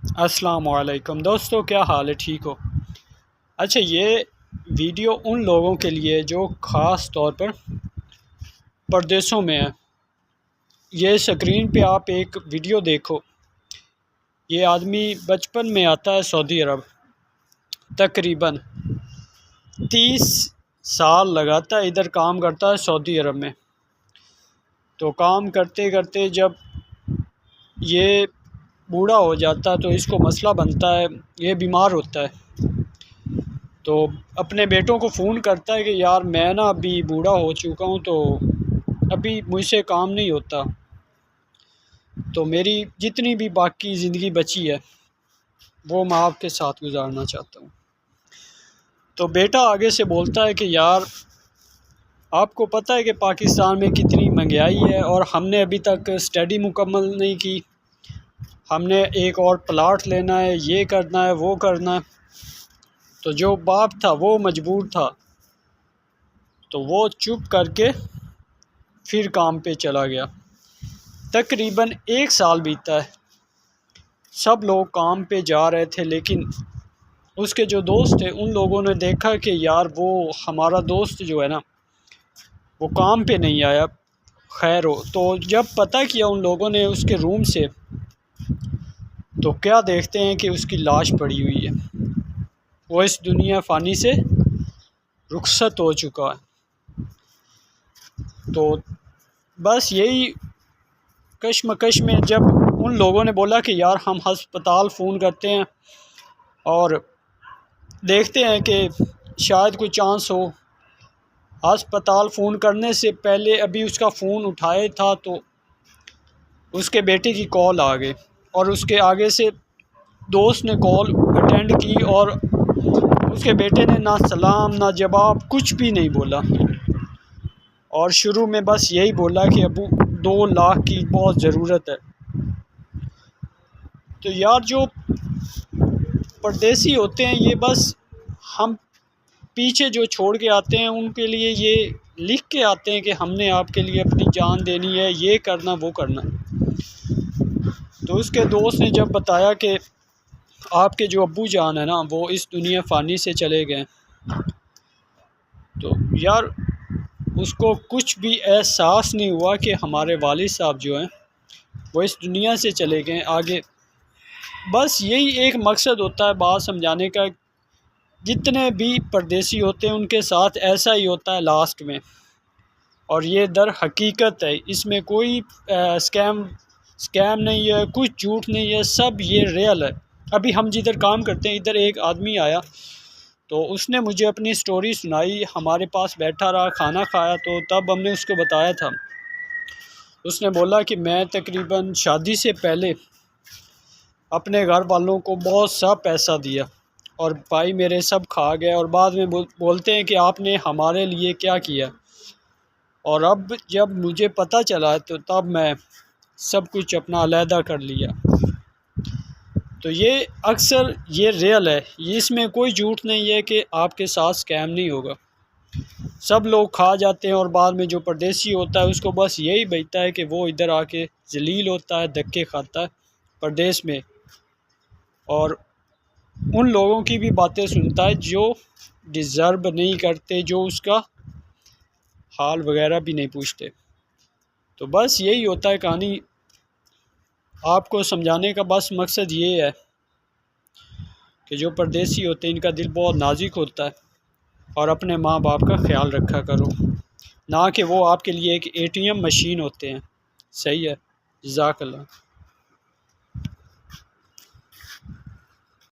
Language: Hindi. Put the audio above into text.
अस्सलाम वालेकुम दोस्तों, क्या हाल है? ठीक हो? अच्छा, ये वीडियो उन लोगों के लिए जो ख़ास तौर पर परदेशों में है। ये स्क्रीन पे आप एक वीडियो देखो। ये आदमी बचपन में आता है सऊदी अरब, तकरीबन 30 साल लगाता है, इधर काम करता है सऊदी अरब में। तो काम करते करते जब ये बूढ़ा हो जाता है तो इसको मसला बनता है, ये बीमार होता है। तो अपने बेटों को फ़ोन करता है कि यार मैं ना अभी बूढ़ा हो चुका हूँ, तो अभी मुझसे काम नहीं होता, तो मेरी जितनी भी बाकी ज़िंदगी बची है वो मैं आपके साथ गुजारना चाहता हूँ। तो बेटा आगे से बोलता है कि यार आपको पता है कि पाकिस्तान में कितनी महंगाई है और हमने अभी तक स्टडी मुकम्मल नहीं की, हमने एक और प्लाट लेना है, ये करना है, वो करना है। तो जो बाप था वो मजबूर था, तो वो चुप करके फिर काम पे चला गया। तकरीबन 1 साल बीता है, सब लोग काम पे जा रहे थे, लेकिन उसके जो दोस्त थे उन लोगों ने देखा कि यार वो हमारा दोस्त जो है ना वो काम पे नहीं आया। खैर हो, तो जब पता किया उन लोगों ने उसके रूम से, तो क्या देखते हैं कि उसकी लाश पड़ी हुई है। वो इस दुनिया फ़ानी से रुखसत हो चुका है। तो बस यही कशमकश में जब उन लोगों ने बोला कि यार हम हस्पताल फ़ोन करते हैं और देखते हैं कि शायद कोई चांस हो। अस्पताल फ़ोन करने से पहले अभी उसका फ़ोन उठाया था तो उसके बेटे की कॉल आ गई, और उसके आगे से दोस्त ने कॉल अटेंड की और उसके बेटे ने ना सलाम ना जवाब कुछ भी नहीं बोला, और शुरू में बस यही बोला कि अबू 2 लाख की बहुत ज़रूरत है। तो यार जो परदेसी होते हैं ये बस हम पीछे जो छोड़ के आते हैं उनके लिए ये लिख के आते हैं कि हमने आपके लिए अपनी जान देनी है, ये करना वो करना। तो उसके दोस्त ने जब बताया कि आपके जो अब्बू जान है ना वो इस दुनिया फ़ानी से चले गए, तो यार उसको कुछ भी एहसास नहीं हुआ कि हमारे वालिद साहब जो हैं वो इस दुनिया से चले गए आगे। बस यही एक मकसद होता है बात समझाने का। जितने भी परदेसी होते हैं उनके साथ ऐसा ही होता है लास्ट में, और ये दर हकीकत है, इसमें कोई स्कैम नहीं है, कुछ झूठ नहीं है, सब ये रियल है। अभी हम जिधर काम करते हैं इधर एक आदमी आया, तो उसने मुझे अपनी स्टोरी सुनाई, हमारे पास बैठा रहा, खाना खाया, तो तब हमने उसको बताया था। उसने बोला कि मैं तकरीबन शादी से पहले अपने घर वालों को बहुत सा पैसा दिया और भाई मेरे सब खा गए, और बाद में बोलते हैं कि आपने हमारे लिए क्या किया, और अब जब मुझे पता चला तो तब मैं सब कुछ अपना अलहदा कर लिया। तो ये अक्सर ये रियल है, ये इसमें कोई झूठ नहीं है कि आपके साथ स्कैम नहीं होगा। सब लोग खा जाते हैं और बाद में जो परदेसी होता है उसको बस यही बचता है कि वो इधर आके जलील होता है, धक्के खाता है परदेश में, और उन लोगों की भी बातें सुनता है जो डिज़र्व नहीं करते, जो उसका हाल वगैरह भी नहीं पूछते। तो बस यही होता है कहानी। आपको समझाने का बस मकसद ये है कि जो परदेसी होते हैं इनका दिल बहुत नाजुक होता है, और अपने माँ बाप का ख्याल रखा करो, ना कि वो आपके लिए एक एटीएम मशीन होते हैं। सही है। जज़ाकल्लाह।